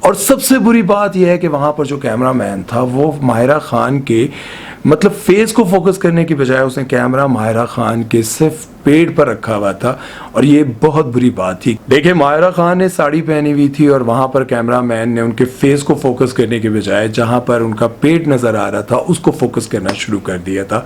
और सबसे बुरी बात यह है कि वहां पर जो कैमरामैन था वो माहिरा खान के मतलब फेस को फोकस करने की बजाय उसने कैमरा माहिरा खान के सिर्फ पेट पर रखा हुआ था, और ये बहुत बुरी बात थी। देखिए, माहिरा खान ने साड़ी पहनी हुई थी और वहां पर कैमरामैन ने उनके फेस को फोकस करने के बजाय जहां पर उनका पेट नजर आ रहा था उसको फोकस करना शुरू कर दिया था,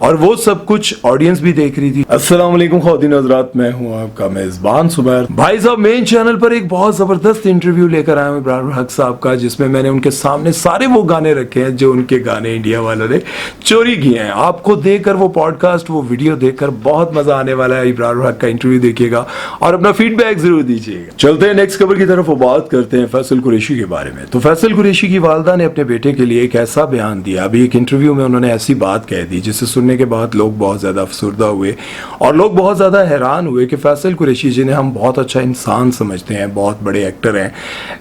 और वो सब कुछ ऑडियंस भी देख रही थी। अस्सलाम वालेकुम ख़वातीन हज़रात, मैं हूं आपका मेजबान सुबैर। भाई साहब, मेन चैनल पर एक बहुत जबरदस्त इंटरव्यू लेकर आया हूं इब्रार हक साहब का, जिसमें मैंने उनके सामने सारे वो गाने रखे हैं जो उनके गाने इंडिया वालों ने चोरी किए हैं। आपको देखकर वो पॉडकास्ट, वो वीडियो देखकर बहुत मजा आने वाला है। इब्रार हक का इंटरव्यू देखिएगा और अपना फीडबैक जरूर दीजिएगा। चलते हैं नेक्स्ट खबर की तरफ, वो बात करते हैं फैसल कुरैशी के बारे में। तो फैसल कुरैशी की वालदा ने अपने बेटे के लिए एक ऐसा बयान दिया, अभी एक इंटरव्यू में उन्होंने ऐसी बात कह दी जिसे सुनने के बाद लोग बहुत ज्यादा अफसुर्दा हुए और लोग बहुत ज्यादा हैरान हुए कि फैसल कुरैशी जिन्हें हम बहुत अच्छा इंसान समझते हैं, बहुत बड़े एक्टर हैं,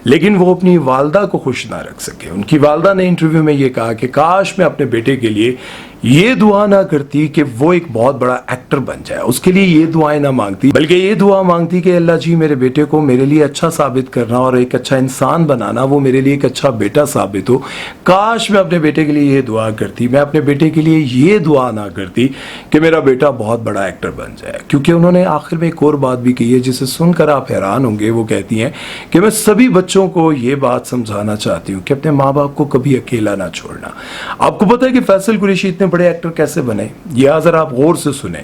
लेकिन वो अपनी वालदा को खुश ना रख सके। उनकी वालदा ने इंटरव्यू में ये कहा कि काश मैं अपने बेटे के लिए ये दुआ ना करती कि वो एक बहुत बड़ा एक्टर बन जाए, उसके लिए ये दुआएं ना मांगती, बल्कि ये दुआ मांगती कि अल्लाह जी मेरे बेटे को मेरे लिए अच्छा साबित करना और एक अच्छा इंसान बनाना, वो मेरे लिए एक अच्छा बेटा साबित हो। काश मैं अपने बेटे के लिए ये दुआ करती, मैं अपने बेटे के लिए ये दुआ ना करती कि मेरा बेटा बहुत बड़ा एक्टर बन जाए। क्योंकि उन्होंने आखिर में एक और बात भी कही है जिसे सुनकर आप हैरान होंगे। वो कहती हैं कि मैं सभी बच्चों को ये बात समझाना चाहती हूँ कि अपने माँ बाप को कभी अकेला ना छोड़ना। आपको पता है कि फैसल कुरैशी इतने बड़े एक्टर कैसे बने? ये अगर आप गौर से सुने,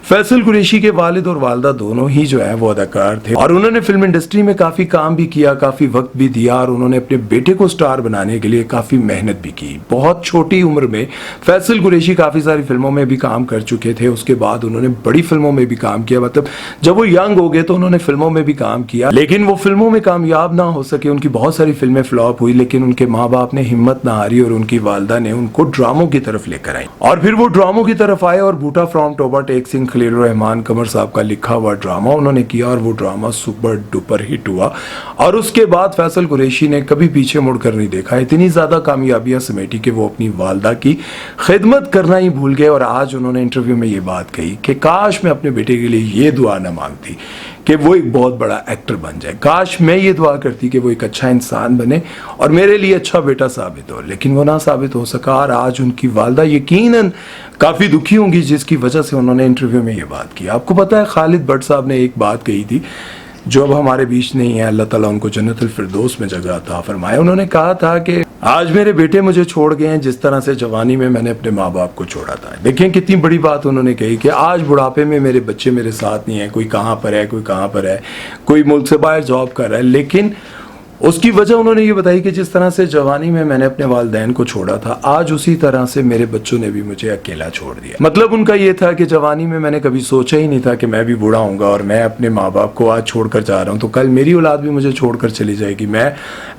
फैसल कुरैशी के वालिद और वालदा दोनों ही जो है वो अदाकार थे और उन्होंने फिल्म इंडस्ट्री में काफी काम भी किया, काफी वक्त भी दिया और उन्होंने अपने बेटे को स्टार बनाने के लिए काफी मेहनत भी की। बहुत छोटी उम्र में फैसल कुरैशी काफी सारी फिल्मों में भी काम कर चुके थे। उसके बाद उन्होंने बड़ी फिल्मों में भी काम किया, मतलब जब वो यंग हो गए तो उन्होंने फिल्मों में भी काम किया, लेकिन वो फिल्मों में कामयाब ना हो सके। उनकी बहुत सारी फिल्में फ्लॉप हुई, लेकिन उनके माँ बाप ने हिम्मत ना हारी और उनकी वालदा ने उनको ड्रामों की तरफ लेकर आई और फिर वो ड्रामों की तरफ आए और बूटा फ्रॉम टोबा टेक सिंह खलील रहमान कमर साहब का लिखा हुआ ड्रामा उन्होंने किया और वो ड्रामा सुपर डुपर हिट हुआ। और उसके बाद फैसल कुरैशी ने कभी पीछे मुड़कर नहीं देखा। इतनी ज्यादा कामयाबियां समेटी कि वो अपनी वालदा की खिदमत करना ही भूल गए और आज उन्होंने इंटरव्यू में ये बात कही कि काश मैं अपने बेटे के लिए ये दुआ न मांगती कि वो एक बहुत बड़ा एक्टर बन जाए, काश मैं ये दुआ करती कि वो एक अच्छा इंसान बने और मेरे लिए अच्छा बेटा साबित हो, लेकिन वो ना साबित हो सका। और आज उनकी वालदा यकीनन काफी दुखी होंगी जिसकी वजह से उन्होंने इंटरव्यू में ये बात की। आपको पता है खालिद भट्ट साहब ने एक बात कही थी जो अब हमारे बीच नहीं है, अल्लाह ताला उनको जन्नतुल फिरदौस में जगह अता फरमाए। उन्होंने कहा था कि आज मेरे बेटे मुझे छोड़ गए हैं जिस तरह से जवानी में मैंने अपने माँ बाप को छोड़ा था। देखें कितनी बड़ी बात उन्होंने कही कि आज बुढ़ापे में मेरे बच्चे मेरे साथ नहीं है, कोई कहाँ पर है, कोई कहाँ पर है, कोई मुल्क से बाहर जॉब कर रहा है, लेकिन उसकी वजह उन्होंने ये बताई कि जिस तरह से जवानी में मैंने अपने वालिदैन को छोड़ा था, आज उसी तरह से मेरे बच्चों ने भी मुझे अकेला छोड़ दिया। मतलब उनका ये था कि जवानी में मैंने कभी सोचा ही नहीं था कि मैं भी बूढ़ा होऊंगा और मैं अपने माँ बाप को आज छोड़कर जा रहा हूँ तो कल मेरी औलाद भी मुझे छोड़कर चली जाएगी। मैं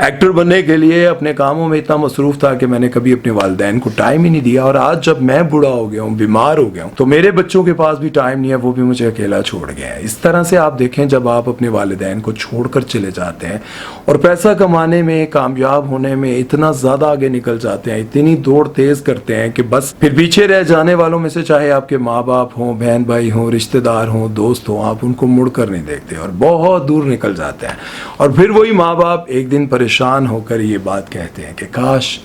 एक्टर बनने के लिए अपने कामों में इतना मसरूफ था कि मैंने कभी अपने वालिदैन को टाइम ही नहीं दिया और आज जब मैं बूढ़ा हो गया हूँ, बीमार हो गया हूँ, तो मेरे बच्चों के पास भी टाइम नहीं है, वो भी मुझे अकेला छोड़ गया है। इस तरह से आप देखें, जब आप अपने वालिदैन को छोड़कर चले जाते हैं और पैसा कमाने में, कामयाब होने में इतना ज्यादा आगे निकल जाते हैं, इतनी दौड़ तेज करते हैं कि बस फिर पीछे रह जाने वालों में से चाहे आपके माँ बाप हों, बहन भाई हों, रिश्तेदार हों, दोस्त हों, आप उनको मुड़कर नहीं देखते और बहुत दूर निकल जाते हैं। और फिर वही माँ बाप एक दिन परेशान होकर ये बात कहते हैं कि काश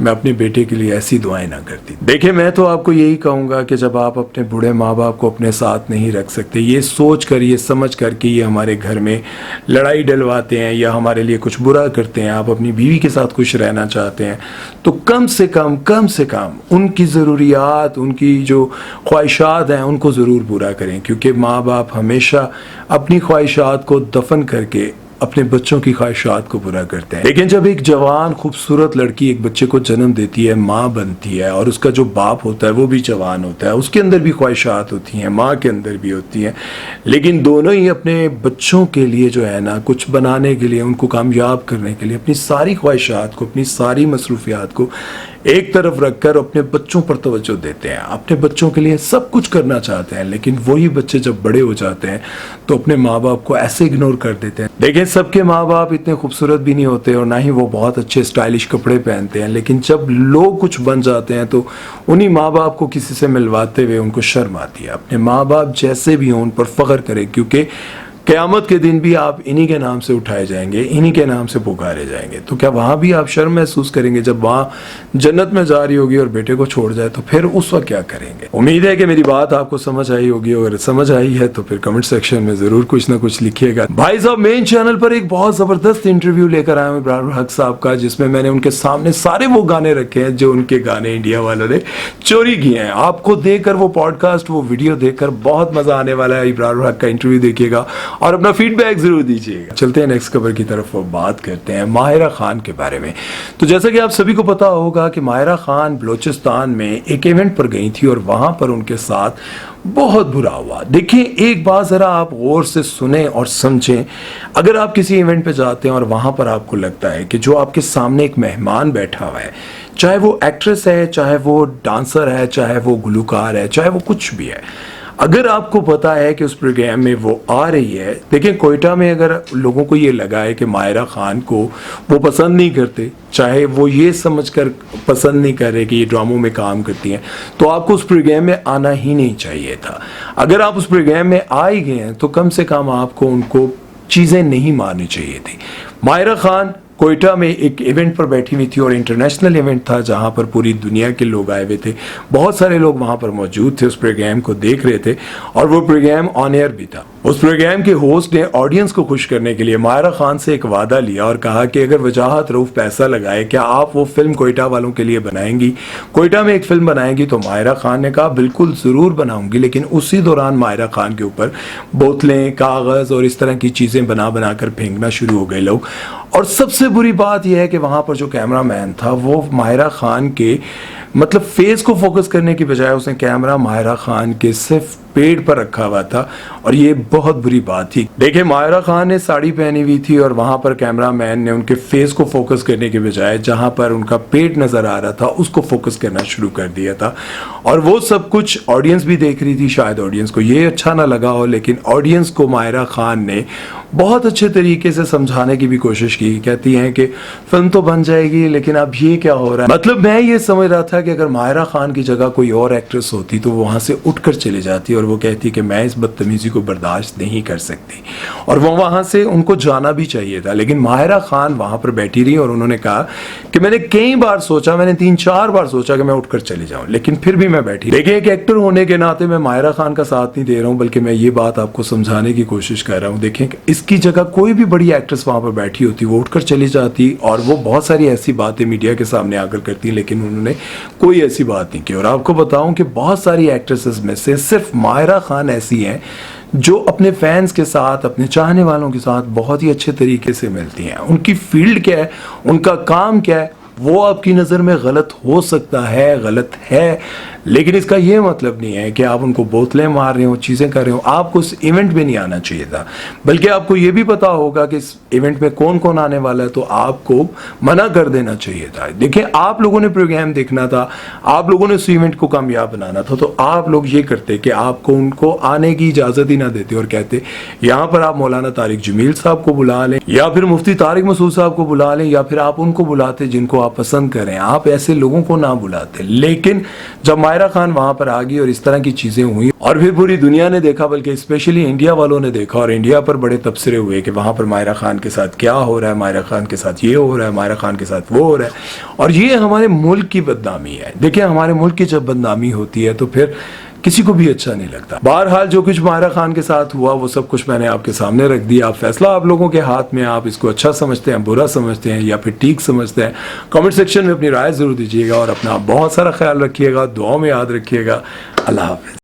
मैं अपने बेटे के लिए ऐसी दुआएं ना करती। देखिए, मैं तो आपको यही कहूँगा कि जब आप अपने बूढ़े माँ बाप को अपने साथ नहीं रख सकते, ये सोच कर, ये समझ कर कि ये हमारे घर में लड़ाई डलवाते हैं या हमारे लिए कुछ बुरा करते हैं, आप अपनी बीवी के साथ खुश रहना चाहते हैं, तो कम से कम उनकी ज़रूरियात, उनकी जो ख्वाहिशात हैं उनको ज़रूर पूरा करें। क्योंकि माँ बाप हमेशा अपनी ख्वाहिशात को दफन करके अपने बच्चों की ख्वाहिशात को पूरा करते हैं। लेकिन जब एक जवान खूबसूरत लड़की एक बच्चे को जन्म देती है, माँ बनती है और उसका जो बाप होता है वो भी जवान होता है, उसके अंदर भी ख्वाहिशात होती हैं, माँ के अंदर भी होती हैं, लेकिन दोनों ही अपने बच्चों के लिए जो है ना, कुछ बनाने के लिए, उनको कामयाब करने के लिए अपनी सारी ख्वाहिशात को, अपनी सारी मसरूफियात को एक तरफ रखकर अपने बच्चों पर तवज्जो देते हैं, अपने बच्चों के लिए सब कुछ करना चाहते हैं। लेकिन वही बच्चे जब बड़े हो जाते हैं तो अपने माँ बाप को ऐसे इग्नोर कर देते हैं। देखें, सबके माँ बाप इतने खूबसूरत भी नहीं होते और ना ही वो बहुत अच्छे स्टाइलिश कपड़े पहनते हैं, लेकिन जब लोग कुछ बन जाते हैं तो उन्हीं माँ बाप को किसी से मिलवाते हुए उनको शर्म आती है। अपने माँ बाप जैसे भी हों उन पर फख्र करें, क्योंकि क़यामत के दिन भी आप इन्हीं के नाम से उठाए जाएंगे, इन्हीं के नाम से पुकारे जाएंगे। तो क्या वहाँ भी आप शर्म महसूस करेंगे जब वहाँ जन्नत में जा रही होगी और बेटे को छोड़ जाए, तो फिर उस वक्त क्या करेंगे? उम्मीद है कि मेरी बात आपको समझ आई होगी। अगर समझ आई है तो फिर कमेंट सेक्शन में ज़रूर कुछ ना कुछ लिखिएगा। भाई साहब मेन चैनल पर एक बहुत ज़बरदस्त इंटरव्यू लेकर आया हूँ इब्रार हक साहब का, जिसमें मैंने उनके सामने सारे वो गाने रखे हैं जो उनके गाने इंडिया वालों ने चोरी किए हैं। आपको देखकर वो पॉडकास्ट, वो वीडियो देखकर बहुत मजा आने वाला है। इब्रार हक का इंटरव्यू देखिएगा और अपना फीडबैक जरूर दीजिएगा। चलते हैं नेक्स्ट खबर की तरफ और बात करते हैं माहिरा खान के बारे में। तो जैसा कि आप सभी को पता होगा कि माहिरा खान बलोचिस्तान में एक इवेंट पर गई थी और वहां पर उनके साथ बहुत बुरा हुआ। देखिए, एक बात जरा आप गौर से सुने और समझें। अगर आप किसी इवेंट पे जाते हैं और वहां पर आपको लगता है कि जो आपके सामने एक मेहमान बैठा हुआ है, चाहे वो एक्ट्रेस है, चाहे वो डांसर है, चाहे वो गुलकार है, चाहे वो कुछ भी है, अगर आपको पता है कि उस प्रोग्राम में वो आ रही है। देखिए, कोयटा में अगर लोगों को ये लगा है कि माहिरा खान को वो पसंद नहीं करते, चाहे वो ये समझकर पसंद नहीं कर रहे कि ये ड्रामों में काम करती हैं, तो आपको उस प्रोग्राम में आना ही नहीं चाहिए था। अगर आप उस प्रोग्राम में आ ही गए हैं तो कम से कम आपको उनको चीज़ें नहीं मारनी चाहिए थी। माहिरा खान कोयटा में एक इवेंट पर बैठी हुई थी और इंटरनेशनल इवेंट था जहां पर पूरी दुनिया के लोग आए हुए थे। बहुत सारे लोग वहां पर मौजूद थे, उस प्रोग्राम को देख रहे थे और वो प्रोग्राम ऑन एयर भी था। उस प्रोग्राम के होस्ट ने ऑडियंस को खुश करने के लिए माहिरा खान से एक वादा लिया और कहा कि अगर वजाहत रऊफ पैसा लगाए, क्या आप वो फिल्म कोयटा वालों के लिए बनाएंगी, कोयटा में एक फिल्म बनाएंगी? तो माहिरा खान ने कहा बिल्कुल ज़रूर बनाऊंगी। लेकिन उसी दौरान माहिरा खान के ऊपर बोतलें, कागज़ और इस तरह की चीज़ें बना बना कर फेंकना शुरू हो गए लोग। और सबसे बुरी बात यह है कि वहाँ पर जो कैमरामैन था वो माहिरा खान के मतलब फेस को फोकस करने की बजाय उसने कैमरा माहिरा खान के सिर्फ पेट पर रखा हुआ था और ये बहुत बुरी बात थी। देखिए, माहिरा खान ने साड़ी पहनी हुई थी और वहां पर कैमरामैन ने उनके फेस को फोकस करने के बजाय जहां पर उनका पेट नजर आ रहा था उसको फोकस करना शुरू कर दिया था। और वो सब कुछ ऑडियंस भी देख रही थी। शायद ऑडियंस को ये अच्छा ना लगा हो, लेकिन ऑडियंस को माहिरा खान ने बहुत अच्छे तरीके से समझाने की भी कोशिश की। कहती हैं कि फिल्म तो बन जाएगी, लेकिन अब ये क्या हो रहा है। मतलब मैं ये समझ रहा था कि अगर माहिरा खान की जगह कोई और एक्ट्रेस होती तो वो वहां से उठकर चली जाती और वो कहती कि मैं इस बदतमीजी को बर्दाश्त नहीं कर सकती, और वो वहां से उनको जाना भी चाहिए था। लेकिन माहिरा खान वहां पर बैठी रही और उन्होंने कहा कि मैंने कई बार सोचा, मैंने 3-4 बार सोचा कि मैं उठकर चले जाऊं, लेकिन फिर भी मैं बैठी। देखिए, एक एक्टर होने के नाते मैं माहिरा खान का साथ नहीं दे रहा हूं, बल्कि मैं ये बात आपको समझाने की कोशिश कर रहा हूं। देखें, इसकी जगह कोई भी बड़ी एक्ट्रेस वहां पर बैठी होती, वो उठकर चली जाती और वो बहुत सारी ऐसी बातें मीडिया के सामने आकर करती, लेकिन उन्होंने कोई ऐसी बात नहीं की। और आपको बताऊं कि बहुत सारी एक्ट्रेसेस में से सिर्फ माहिरा खान ऐसी हैं जो अपने फैंस के साथ, अपने चाहने वालों के साथ बहुत ही अच्छे तरीके से मिलती हैं। उनकी फील्ड क्या है, उनका काम क्या है, वो आपकी नज़र में गलत हो सकता है, गलत है, लेकिन इसका ये मतलब नहीं है कि आप उनको बोतलें मार रहे हो, चीज़ें कर रहे हो। आपको उस इवेंट में नहीं आना चाहिए था, बल्कि आपको ये भी पता होगा कि इस इवेंट में कौन कौन आने वाला है, तो आपको मना कर देना चाहिए था। देखिए, आप लोगों ने प्रोग्राम देखना था, आप लोगों ने उस इवेंट को कामयाब बनाना था, तो आप लोग ये करते कि आपको उनको आने की इजाज़त ही ना देते और कहते यहाँ पर आप मौलाना तारिक जमील साहब को बुला लें, या फिर मुफ्ती तारिक मसूद साहब को बुला लें, या फिर आप उनको बुलाते जिनको आप पसंद करें। आप ऐसे लोगों को ना बुलाते। लेकिन जब माहिरा खान वहां पर आ गई और इस तरह की चीजें हुई और फिर पूरी दुनिया ने देखा, बल्कि स्पेशली इंडिया वालों ने देखा, और इंडिया पर बड़े तबसरे हुए कि वहां पर माहिरा खान के साथ क्या हो रहा है, माहिरा खान के साथ ये हो रहा है, माहिरा खान के साथ वो हो रहा है, और ये हमारे मुल्क की बदनामी है। देखिए, हमारे मुल्क की जब बदनामी होती है तो फिर किसी को भी अच्छा नहीं लगता। बहरहाल जो कुछ माहिरा खान के साथ हुआ वो सब कुछ मैंने आपके सामने रख दिया। आप फैसला आप लोगों के हाथ में, आप इसको अच्छा समझते हैं, बुरा समझते हैं या फिर ठीक समझते हैं। कमेंट सेक्शन में अपनी राय जरूर दीजिएगा और अपना बहुत सारा ख्याल रखिएगा, दुआओं में याद रखिएगा। अल्लाह हाफ़िज़।